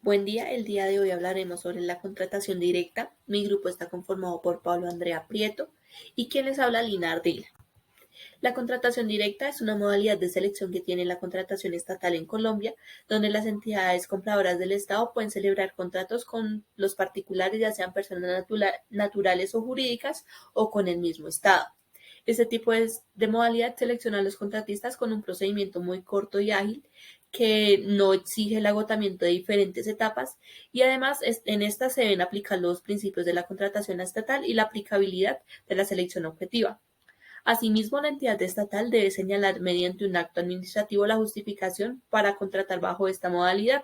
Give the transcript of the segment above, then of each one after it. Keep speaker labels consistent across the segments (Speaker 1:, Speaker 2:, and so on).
Speaker 1: Buen día, el día de hoy hablaremos sobre la contratación directa. Mi grupo está conformado por Pablo Andrea Prieto y quien les habla Lina Ardila. La contratación directa es una modalidad de selección que tiene la contratación estatal en Colombia, donde las entidades compradoras del Estado pueden celebrar contratos con los particulares, ya sean personas naturales o jurídicas, o con el mismo Estado. Este tipo de modalidad selecciona a los contratistas con un procedimiento muy corto y ágil que no exige el agotamiento de diferentes etapas y además en esta se deben aplicar los principios de la contratación estatal y la aplicabilidad de la selección objetiva. Asimismo, la entidad estatal debe señalar mediante un acto administrativo la justificación para contratar bajo esta modalidad,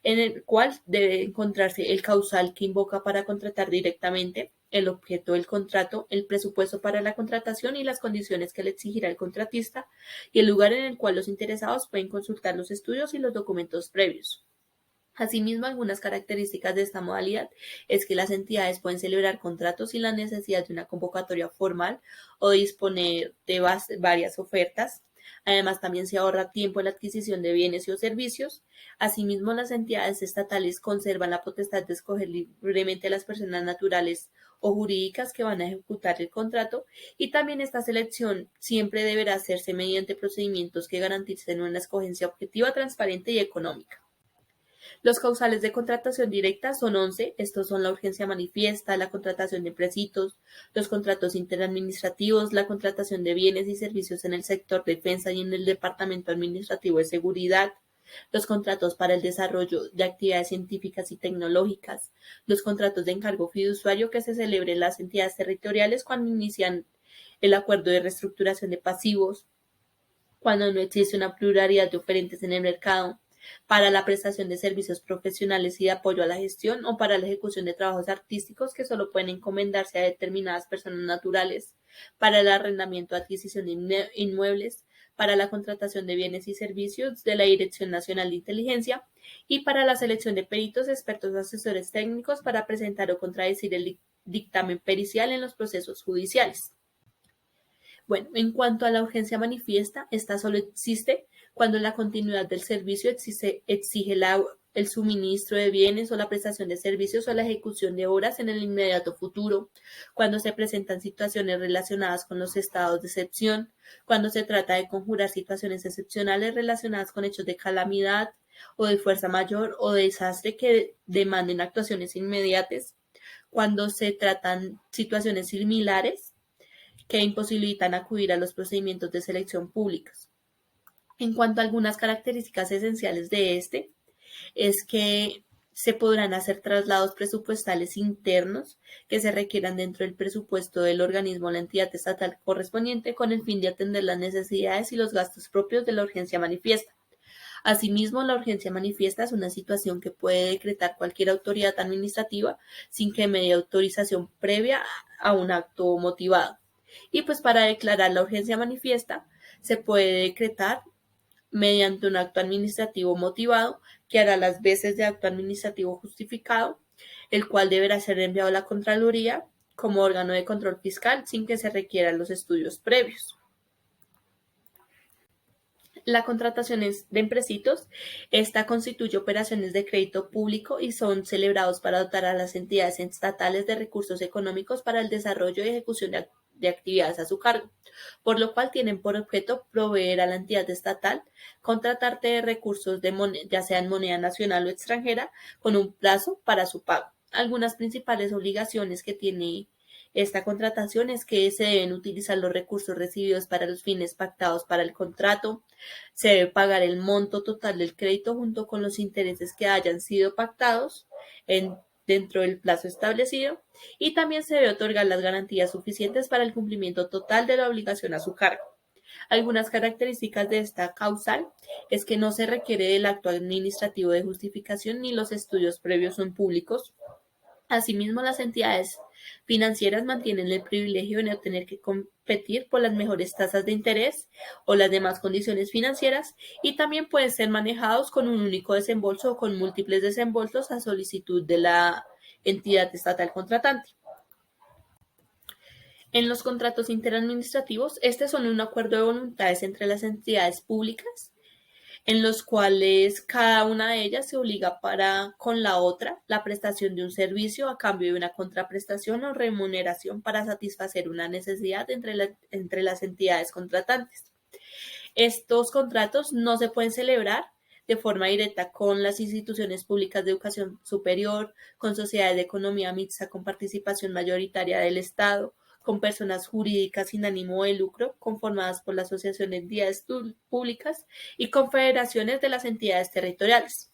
Speaker 1: en el cual debe encontrarse el causal que invoca para contratar directamente, el objeto del contrato, el presupuesto para la contratación y las condiciones que le exigirá el contratista, y el lugar en el cual los interesados pueden consultar los estudios y los documentos previos. Asimismo, algunas características de esta modalidad es que las entidades pueden celebrar contratos sin la necesidad de una convocatoria formal o disponer de varias ofertas. Además, también se ahorra tiempo en la adquisición de bienes y o servicios. Asimismo, las entidades estatales conservan la potestad de escoger libremente a las personas naturales o jurídicas que van a ejecutar el contrato, y también esta selección siempre deberá hacerse mediante procedimientos que garanticen una escogencia objetiva, transparente y económica. Los causales de contratación directa son 11. Estos son la urgencia manifiesta, la contratación de empréstitos, los contratos interadministrativos, la contratación de bienes y servicios en el sector defensa y en el Departamento Administrativo de Seguridad, los contratos para el desarrollo de actividades científicas y tecnológicas, los contratos de encargo fiduciario que se celebren en las entidades territoriales cuando inician el acuerdo de reestructuración de pasivos, cuando no existe una pluralidad de oferentes en el mercado, para la prestación de servicios profesionales y de apoyo a la gestión o para la ejecución de trabajos artísticos que solo pueden encomendarse a determinadas personas naturales, para el arrendamiento o adquisición de inmuebles, para la contratación de bienes y servicios de la Dirección Nacional de Inteligencia y para la selección de peritos, expertos o asesores técnicos para presentar o contradecir el dictamen pericial en los procesos judiciales. Bueno, en cuanto a la urgencia manifiesta, esta solo existe cuando la continuidad del servicio exige el suministro de bienes o la prestación de servicios o la ejecución de obras en el inmediato futuro, cuando se presentan situaciones relacionadas con los estados de excepción, cuando se trata de conjurar situaciones excepcionales relacionadas con hechos de calamidad o de fuerza mayor o de desastre que demanden actuaciones inmediatas, cuando se tratan situaciones similares que imposibilitan acudir a los procedimientos de selección públicos. En cuanto a algunas características esenciales de es que se podrán hacer traslados presupuestales internos que se requieran dentro del presupuesto del organismo o la entidad estatal correspondiente con el fin de atender las necesidades y los gastos propios de la urgencia manifiesta. Asimismo, la urgencia manifiesta es una situación que puede decretar cualquier autoridad administrativa sin que medie autorización previa a un acto motivado. Y pues para declarar la urgencia manifiesta se puede decretar mediante un acto administrativo motivado que hará las veces de acto administrativo justificado, el cual deberá ser enviado a la Contraloría como órgano de control fiscal sin que se requieran los estudios previos. La contratación de empréstitos, esta constituye operaciones de crédito público y son celebrados para dotar a las entidades estatales de recursos económicos para el desarrollo y ejecución de actividades a su cargo, por lo cual tienen por objeto proveer a la entidad estatal contratarte de recursos ya sea en moneda nacional o extranjera con un plazo para su pago. Algunas principales obligaciones que tiene esta contratación es que se deben utilizar los recursos recibidos para los fines pactados para el contrato, se debe pagar el monto total del crédito junto con los intereses que hayan sido pactados dentro del plazo establecido, y también se debe otorgar las garantías suficientes para el cumplimiento total de la obligación a su cargo. Algunas características de esta causal es que no se requiere del acto administrativo de justificación ni los estudios previos son públicos. Asimismo, las entidades financieras mantienen el privilegio de no tener que competir por las mejores tasas de interés o las demás condiciones financieras, y también pueden ser manejados con un único desembolso o con múltiples desembolsos a solicitud de la entidad estatal contratante. En los contratos interadministrativos, estos son un acuerdo de voluntades entre las entidades públicas en los cuales cada una de ellas se obliga para con la otra la prestación de un servicio a cambio de una contraprestación o remuneración para satisfacer una necesidad entre las entidades contratantes. Estos contratos no se pueden celebrar de forma directa con las instituciones públicas de educación superior, con sociedades de economía mixta con participación mayoritaria del Estado, con personas jurídicas sin ánimo de lucro conformadas por la Asociación de Entidades Públicas y confederaciones de las entidades territoriales.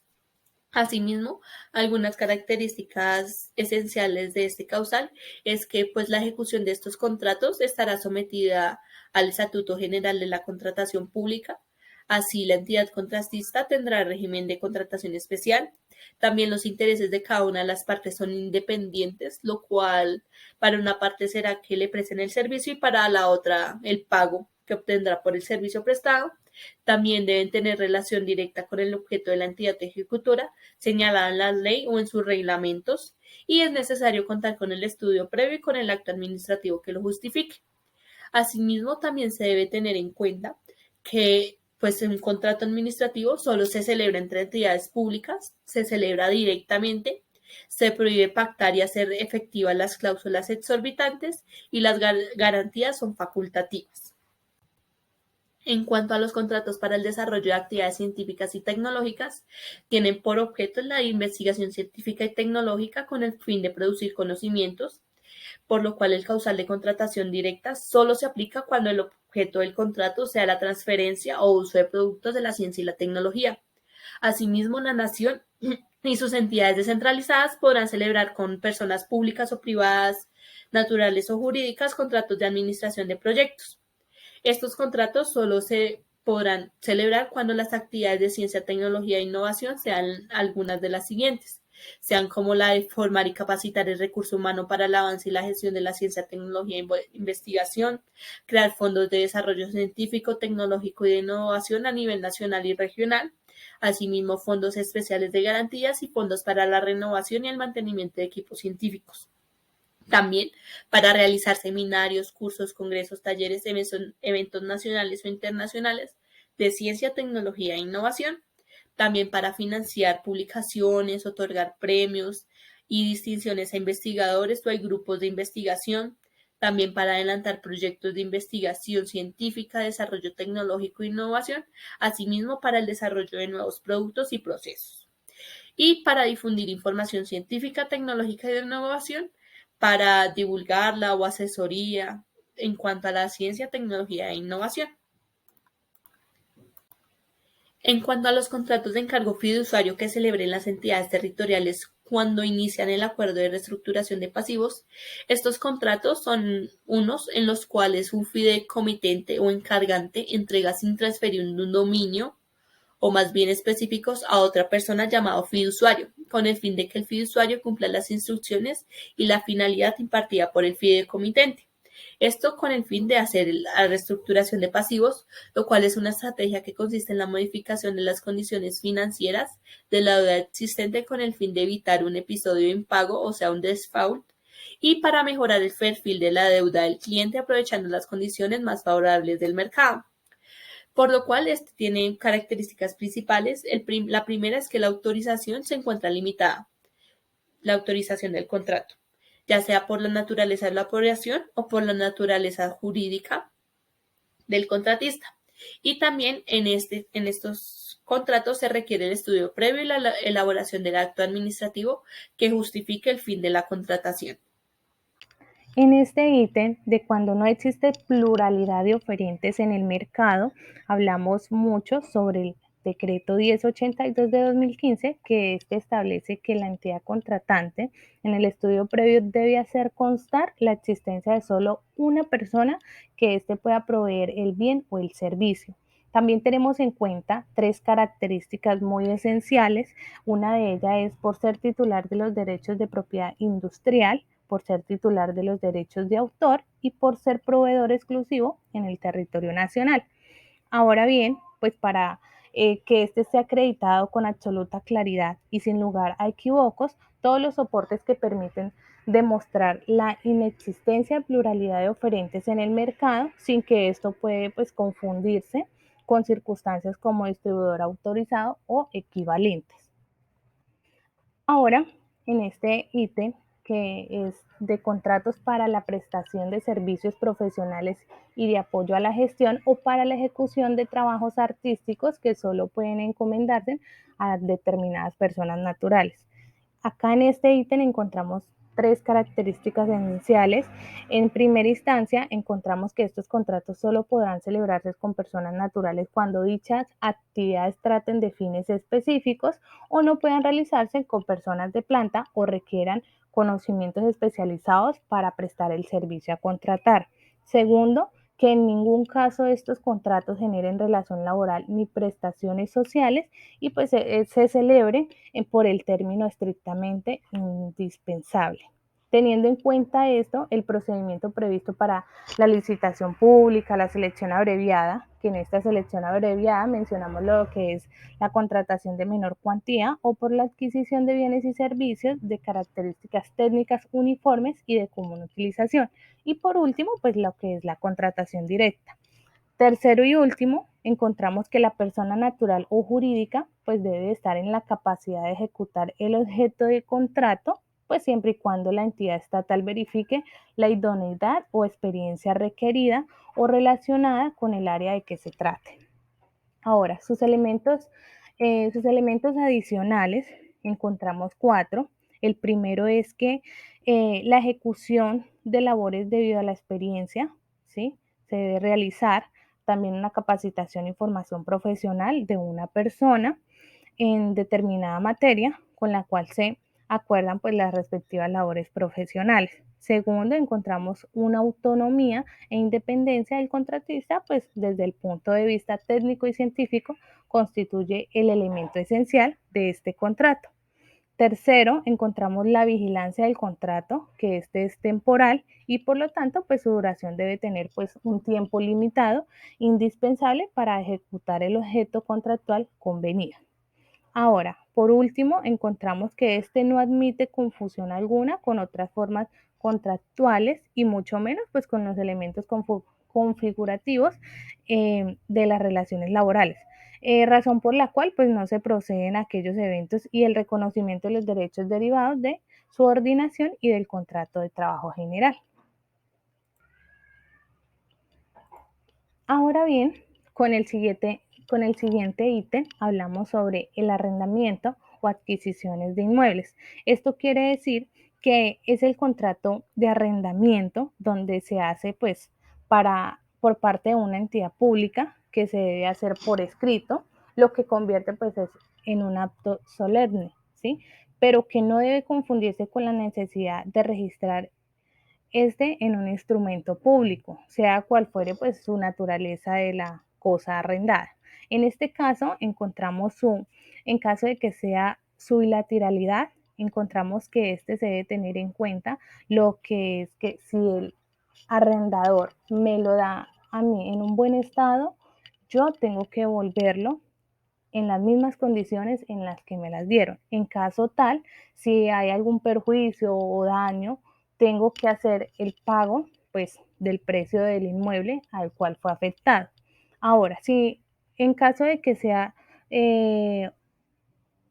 Speaker 1: Asimismo, algunas características esenciales de este causal es que pues la ejecución de estos contratos estará sometida al Estatuto General de la Contratación Pública. Así, la entidad contratista tendrá régimen de contratación especial. También los intereses de cada una de las partes son independientes, lo cual para una parte será que le presten el servicio y para la otra el pago que obtendrá por el servicio prestado. También deben tener relación directa con el objeto de la entidad ejecutora señalada en la ley o en sus reglamentos, y es necesario contar con el estudio previo y con el acto administrativo que lo justifique. Asimismo, también se debe tener en cuenta que pues un contrato administrativo solo se celebra entre entidades públicas, se celebra directamente, se prohíbe pactar y hacer efectivas las cláusulas exorbitantes y las garantías son facultativas. En cuanto a los contratos para el desarrollo de actividades científicas y tecnológicas, tienen por objeto la investigación científica y tecnológica con el fin de producir conocimientos, por lo cual el causal de contratación directa solo se aplica cuando el objeto del contrato sea la transferencia o uso de productos de la ciencia y la tecnología. Asimismo, la nación y sus entidades descentralizadas podrán celebrar con personas públicas o privadas, naturales o jurídicas, contratos de administración de proyectos. Estos contratos solo se podrán celebrar cuando las actividades de ciencia, tecnología e innovación sean algunas de las siguientes, sean como la de formar y capacitar el recurso humano para el avance y la gestión de la ciencia, tecnología e investigación, crear fondos de desarrollo científico, tecnológico y de innovación a nivel nacional y regional, asimismo fondos especiales de garantías y fondos para la renovación y el mantenimiento de equipos científicos. También para realizar seminarios, cursos, congresos, talleres, eventos nacionales o internacionales de ciencia, tecnología e innovación. También para financiar publicaciones, otorgar premios y distinciones a investigadores o a grupos de investigación. También para adelantar proyectos de investigación científica, desarrollo tecnológico e innovación, asimismo para el desarrollo de nuevos productos y procesos. Y para difundir información científica, tecnológica y de innovación, para divulgarla o asesoría en cuanto a la ciencia, tecnología e innovación. En cuanto a los contratos de encargo fiduciario que celebren las entidades territoriales cuando inician el acuerdo de reestructuración de pasivos, estos contratos son unos en los cuales un fideicomitente o encargante entrega sin transferir un dominio o más bien específicos a otra persona llamado fiduciario, con el fin de que el fiduciario cumpla las instrucciones y la finalidad impartida por el fideicomitente. Esto con el fin de hacer la reestructuración de pasivos, lo cual es una estrategia que consiste en la modificación de las condiciones financieras de la deuda existente con el fin de evitar un episodio de impago, o sea, un default, y para mejorar el perfil de la deuda del cliente aprovechando las condiciones más favorables del mercado. Por lo cual, este tiene características principales. La primera es que la autorización se encuentra limitada, la autorización del contrato, ya sea por la naturaleza de la operación o por la naturaleza jurídica del contratista. Y también en estos contratos se requiere el estudio previo y la elaboración del acto administrativo que justifique el fin de la contratación.
Speaker 2: En este ítem de cuando no existe pluralidad de oferentes en el mercado, hablamos mucho sobre el decreto 1082 de 2015, que este establece que la entidad contratante en el estudio previo debe hacer constar la existencia de solo una persona que éste pueda proveer el bien o el servicio. También tenemos en cuenta tres características muy esenciales. Una de ellas es por ser titular de los derechos de propiedad industrial, por ser titular de los derechos de autor y por ser proveedor exclusivo en el territorio nacional. Ahora bien, pues para que este esté acreditado con absoluta claridad y sin lugar a equívocos, todos los soportes que permiten demostrar la inexistencia de pluralidad de oferentes en el mercado sin que esto puede pues confundirse con circunstancias como distribuidor autorizado o equivalentes. Ahora, en este ítem que es de contratos para la prestación de servicios profesionales y de apoyo a la gestión o para la ejecución de trabajos artísticos que solo pueden encomendarse a determinadas personas naturales. Acá en este ítem encontramos tres características esenciales. En primera instancia, encontramos que estos contratos solo podrán celebrarse con personas naturales cuando dichas actividades traten de fines específicos o no puedan realizarse con personas de planta o requieran conocimientos especializados para prestar el servicio a contratar. Segundo, que en ningún caso estos contratos generen relación laboral ni prestaciones sociales y pues se celebren por el término estrictamente indispensable. Teniendo en cuenta esto, el procedimiento previsto para la licitación pública, la selección abreviada, que en esta selección abreviada mencionamos lo que es la contratación de menor cuantía o por la adquisición de bienes y servicios de características técnicas uniformes y de común utilización. Y por último, pues lo que es la contratación directa. Tercero y último, encontramos que la persona natural o jurídica pues debe estar en la capacidad de ejecutar el objeto del contrato, pues siempre y cuando la entidad estatal verifique la idoneidad o experiencia requerida o relacionada con el área de que se trate. Ahora, sus elementos adicionales, encontramos cuatro. El primero es que la ejecución de labores debido a la experiencia, ¿sí? Se debe realizar también una capacitación y formación profesional de una persona en determinada materia con la cual se acuerdan pues las respectivas labores profesionales. Segundo, encontramos una autonomía e independencia del contratista, pues desde el punto de vista técnico y científico constituye el elemento esencial de este contrato. Tercero, encontramos la vigilancia del contrato, que este es temporal y por lo tanto, pues su duración debe tener pues un tiempo limitado, indispensable para ejecutar el objeto contractual convenido. Ahora, por último, encontramos que este no admite confusión alguna con otras formas contractuales y mucho menos pues con los elementos configurativos de las relaciones laborales. Razón por la cual pues no se procede en aquellos eventos y el reconocimiento de los derechos derivados de subordinación y del contrato de trabajo general. Ahora bien, con el siguiente ítem hablamos sobre el arrendamiento o adquisiciones de inmuebles. Esto quiere decir que es el contrato de arrendamiento donde se hace pues por parte de una entidad pública que se debe hacer por escrito, lo que convierte pues en un acto solemne, ¿sí? Pero que no debe confundirse con la necesidad de registrar en un instrumento público, sea cual fuere pues su naturaleza de la cosa arrendada. En este caso encontramos en caso de que sea su bilateralidad, encontramos que se debe tener en cuenta lo que es que si el arrendador me lo da a mí en un buen estado, yo tengo que devolverlo en las mismas condiciones en las que me las dieron. En caso tal, si hay algún perjuicio o daño, tengo que hacer el pago pues del precio del inmueble al cual fue afectado. Ahora, si en caso de que sea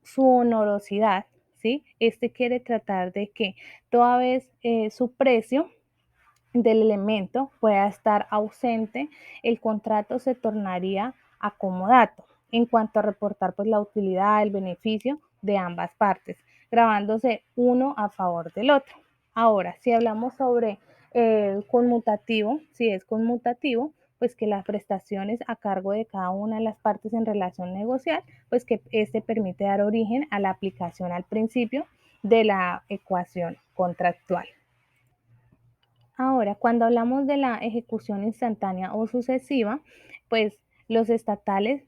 Speaker 2: su honorosidad, ¿sí? Este quiere tratar de que toda vez su precio del elemento pueda estar ausente, el contrato se tornaría acomodato en cuanto a reportar pues la utilidad, el beneficio de ambas partes, grabándose uno a favor del otro. Ahora, si hablamos sobre conmutativo, si es conmutativo, pues que las prestaciones a cargo de cada una de las partes en relación negocial, pues que este permite dar origen a la aplicación al principio de la ecuación contractual. Ahora, cuando hablamos de la ejecución instantánea o sucesiva, pues los estatales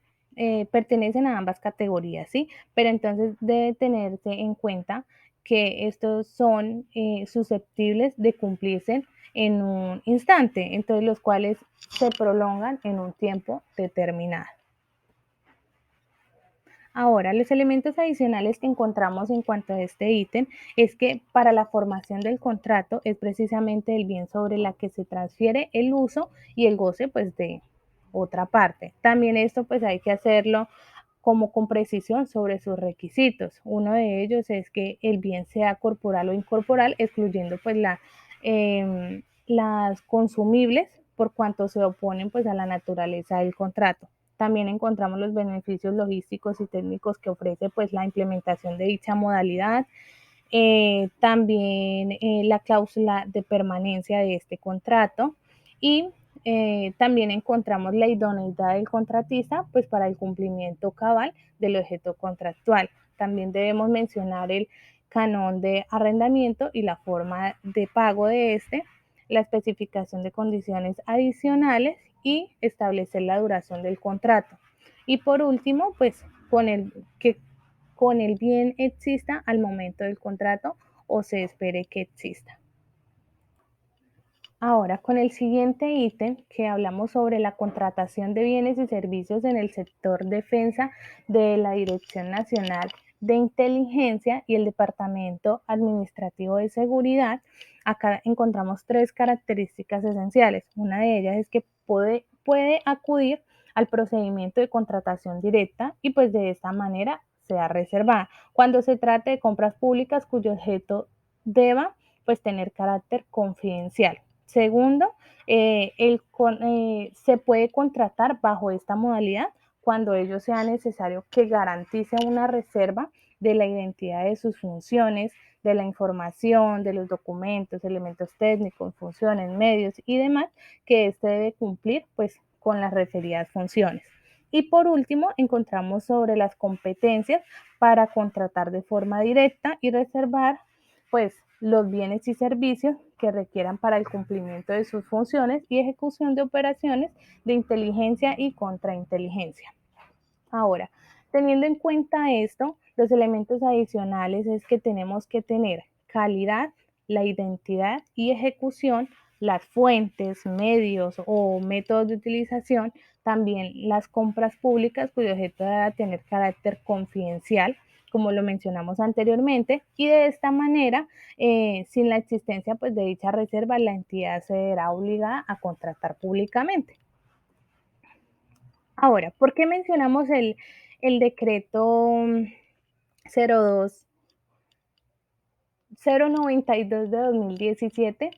Speaker 2: pertenecen a ambas categorías, ¿sí? Pero entonces debe tenerse en cuenta que estos son susceptibles de cumplirse en un instante, entonces los cuales se prolongan en un tiempo determinado. Ahora, los elementos adicionales que encontramos en cuanto a este ítem es que para la formación del contrato es precisamente el bien sobre la que se transfiere el uso y el goce pues, otra parte. También esto pues hay que hacerlo como con precisión sobre sus requisitos. Uno de ellos es que el bien sea corporal o incorporal, excluyendo pues las consumibles por cuanto se oponen pues a la naturaleza del contrato. También encontramos los beneficios logísticos y técnicos que ofrece pues la implementación de dicha modalidad, también la cláusula de permanencia de este contrato y también encontramos la idoneidad del contratista pues para el cumplimiento cabal del objeto contractual. También debemos mencionar el canon de arrendamiento y la forma de pago de este, la especificación de condiciones adicionales y establecer la duración del contrato. Y por último, pues con el bien exista al momento del contrato o se espere que exista. Ahora, con el siguiente ítem que hablamos sobre la contratación de bienes y servicios en el sector defensa de la Dirección Nacional de Inteligencia y el Departamento Administrativo de Seguridad, acá encontramos tres características esenciales. Una de ellas es que puede acudir al procedimiento de contratación directa y pues de esta manera sea reservada. Cuando se trate de compras públicas cuyo objeto deba pues tener carácter confidencial. Segundo, se puede contratar bajo esta modalidad cuando ello sea necesario que garantice una reserva de la identidad de sus funciones, de la información, de los documentos, elementos técnicos, funciones, medios y demás que éste debe cumplir pues con las referidas funciones. Y por último, encontramos sobre las competencias para contratar de forma directa y reservar pues los bienes y servicios que requieran para el cumplimiento de sus funciones y ejecución de operaciones de inteligencia y contrainteligencia. Ahora, teniendo en cuenta esto, los elementos adicionales es que tenemos que tener calidad, la identidad y ejecución, las fuentes, medios o métodos de utilización, también las compras públicas cuyo objeto debe tener carácter confidencial, como lo mencionamos anteriormente, y de esta manera, sin la existencia pues, de dicha reserva, la entidad se verá obligada a contratar públicamente. Ahora, ¿por qué mencionamos el decreto 02 092 de 2017?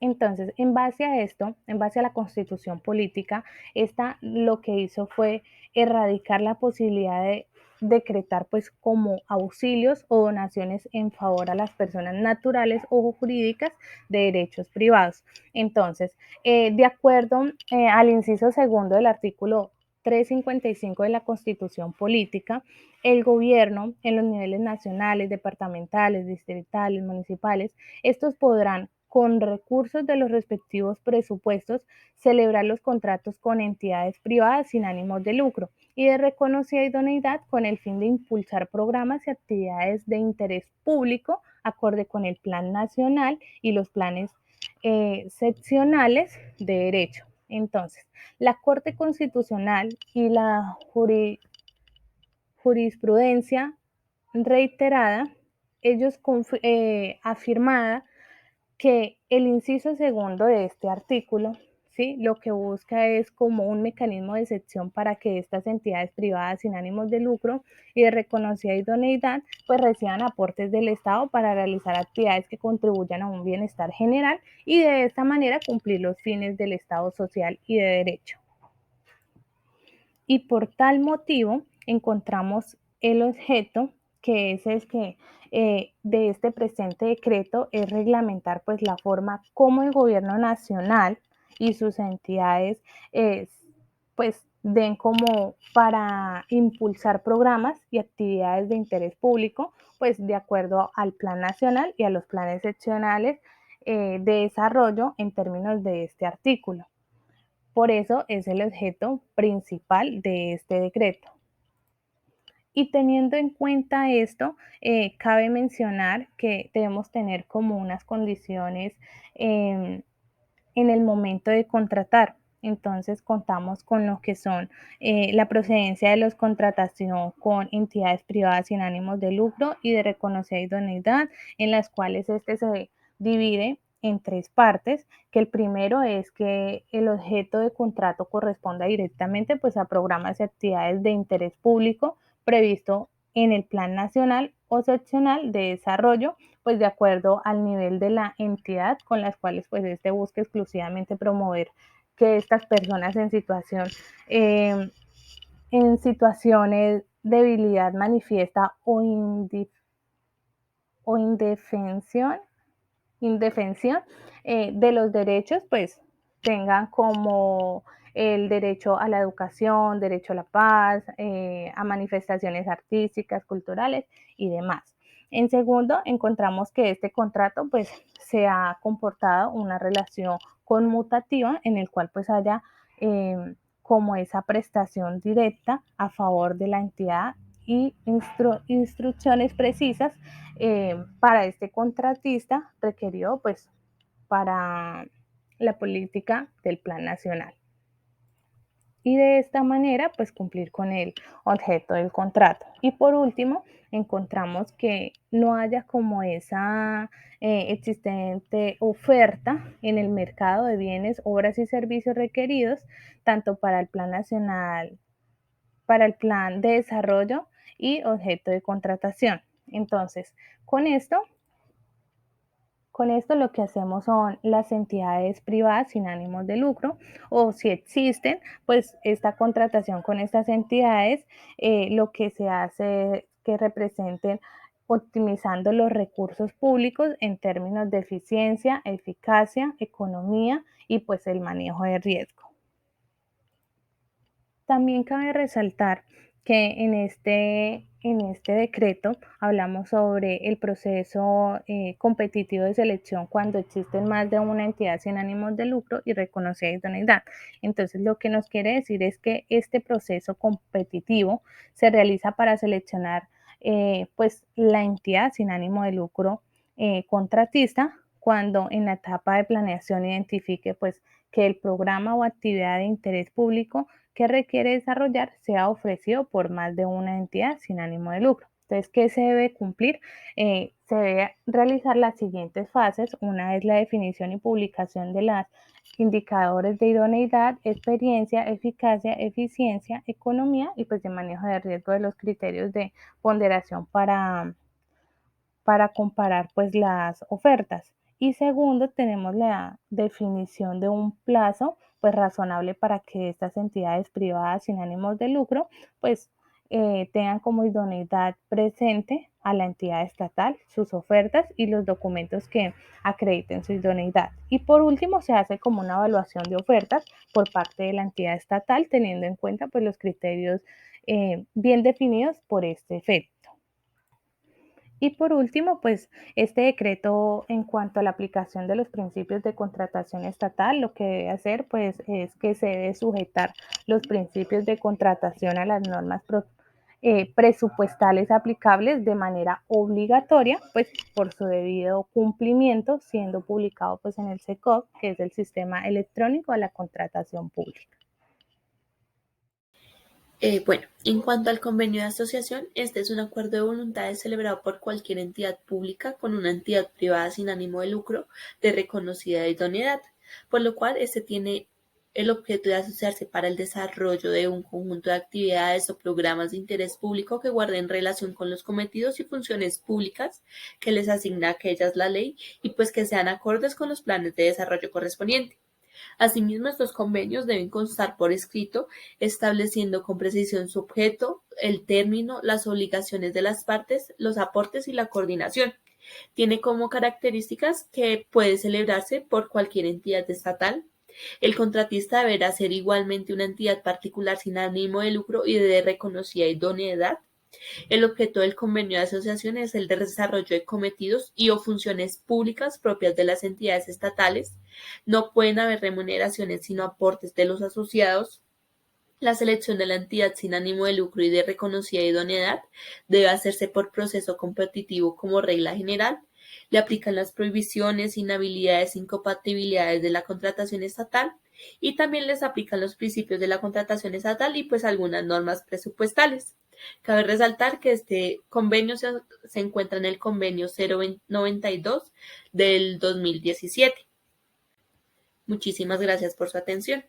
Speaker 2: Entonces, en base a esto, en base a la constitución política, esta lo que hizo fue erradicar la posibilidad de decretar pues como auxilios o donaciones en favor a las personas naturales o jurídicas de derechos privados. Entonces, de acuerdo al inciso segundo del artículo 355 de la Constitución Política, el gobierno en los niveles nacionales, departamentales, distritales, municipales, estos podrán con recursos de los respectivos presupuestos, celebrar los contratos con entidades privadas sin ánimos de lucro y de reconocida idoneidad con el fin de impulsar programas y actividades de interés público acorde con el Plan Nacional y los planes seccionales de derecho. Entonces, la Corte Constitucional y la jurisprudencia reiterada, ellos afirmada que el inciso segundo de este artículo, ¿sí? Lo que busca es como un mecanismo de excepción para que estas entidades privadas sin ánimos de lucro y de reconocida idoneidad pues reciban aportes del Estado para realizar actividades que contribuyan a un bienestar general y de esta manera cumplir los fines del Estado social y de derecho. Y por tal motivo encontramos el objeto que es el que de este presente decreto es reglamentar pues la forma como el gobierno nacional y sus entidades pues den como para impulsar programas y actividades de interés público pues de acuerdo al plan nacional y a los planes seccionales de desarrollo en términos de este artículo. Por eso es el objeto principal de este decreto. Y teniendo en cuenta esto, cabe mencionar que debemos tener como unas condiciones en el momento de contratar. Entonces contamos con lo que son la procedencia de los contratación con entidades privadas sin ánimos de lucro y de reconocida idoneidad, en las cuales este se divide en tres partes, que el primero es que el objeto de contrato corresponda directamente pues a programas y actividades de interés público previsto en el Plan Nacional o Seccional de Desarrollo, pues de acuerdo al nivel de la entidad con las cuales pues este busca exclusivamente promover que estas personas en situaciones de debilidad manifiesta o indefensión de los derechos, pues tengan como el derecho a la educación, derecho a la paz, a manifestaciones artísticas, culturales y demás. En segundo, encontramos que este contrato pues se ha comportado una relación conmutativa en el cual pues haya como esa prestación directa a favor de la entidad y instrucciones precisas para este contratista requerido pues para la política del Plan Nacional. Y de esta manera pues cumplir con el objeto del contrato. Y por último, encontramos que no haya como esa existente oferta en el mercado de bienes, obras y servicios requeridos tanto para el Plan Nacional, para el Plan de Desarrollo y objeto de contratación. Entonces, con esto lo que hacemos son las entidades privadas sin ánimos de lucro o si existen, pues esta contratación con estas entidades, lo que se hace es que representen optimizando los recursos públicos en términos de eficiencia, eficacia, economía y pues el manejo de riesgo. También cabe resaltar que en este decreto hablamos sobre el proceso competitivo de selección cuando existen más de una entidad sin ánimos de lucro y reconocida idoneidad. Entonces, lo que nos quiere decir es que este proceso competitivo se realiza para seleccionar pues la entidad sin ánimo de lucro contratista cuando en la etapa de planeación identifique pues que el programa o actividad de interés público que requiere desarrollar sea ofrecido por más de una entidad sin ánimo de lucro. Entonces, ¿qué se debe cumplir? Se debe realizar las siguientes fases. Una es la definición y publicación de los indicadores de idoneidad, experiencia, eficacia, eficiencia, economía y pues de manejo de riesgo de los criterios de ponderación para comparar pues las ofertas. Y segundo, tenemos la definición de un plazo pues razonable para que estas entidades privadas sin ánimos de lucro pues tengan como idoneidad presente a la entidad estatal sus ofertas y los documentos que acrediten su idoneidad. Y por último, se hace como una evaluación de ofertas por parte de la entidad estatal teniendo en cuenta pues los criterios bien definidos por este efecto. Y por último, pues este decreto en cuanto a la aplicación de los principios de contratación estatal, lo que debe hacer pues es que se debe sujetar los principios de contratación a las normas presupuestales aplicables de manera obligatoria, pues por su debido cumplimiento, siendo publicado pues en el SECOP, que es el Sistema Electrónico de la Contratación Pública.
Speaker 1: Bueno, en cuanto al convenio de asociación, este es un acuerdo de voluntades celebrado por cualquier entidad pública con una entidad privada sin ánimo de lucro de reconocida idoneidad, por lo cual este tiene el objeto de asociarse para el desarrollo de un conjunto de actividades o programas de interés público que guarden relación con los cometidos y funciones públicas que les asigna a aquellas la ley y pues que sean acordes con los planes de desarrollo correspondientes. Asimismo, estos convenios deben constar por escrito, estableciendo con precisión su objeto, el término, las obligaciones de las partes, los aportes y la coordinación. Tiene como características que puede celebrarse por cualquier entidad estatal. El contratista deberá ser igualmente una entidad particular sin ánimo de lucro y de reconocida idoneidad. El objeto del convenio de asociación es el de desarrollo de cometidos y o funciones públicas propias de las entidades estatales. No pueden haber remuneraciones sino aportes de los asociados. La selección de la entidad sin ánimo de lucro y de reconocida idoneidad debe hacerse por proceso competitivo como regla general. Le aplican las prohibiciones, inhabilidades, incompatibilidades de la contratación estatal y también les aplican los principios de la contratación estatal y pues algunas normas presupuestales. Cabe resaltar que este convenio se encuentra en el convenio 092 del 2017. Muchísimas gracias por su atención.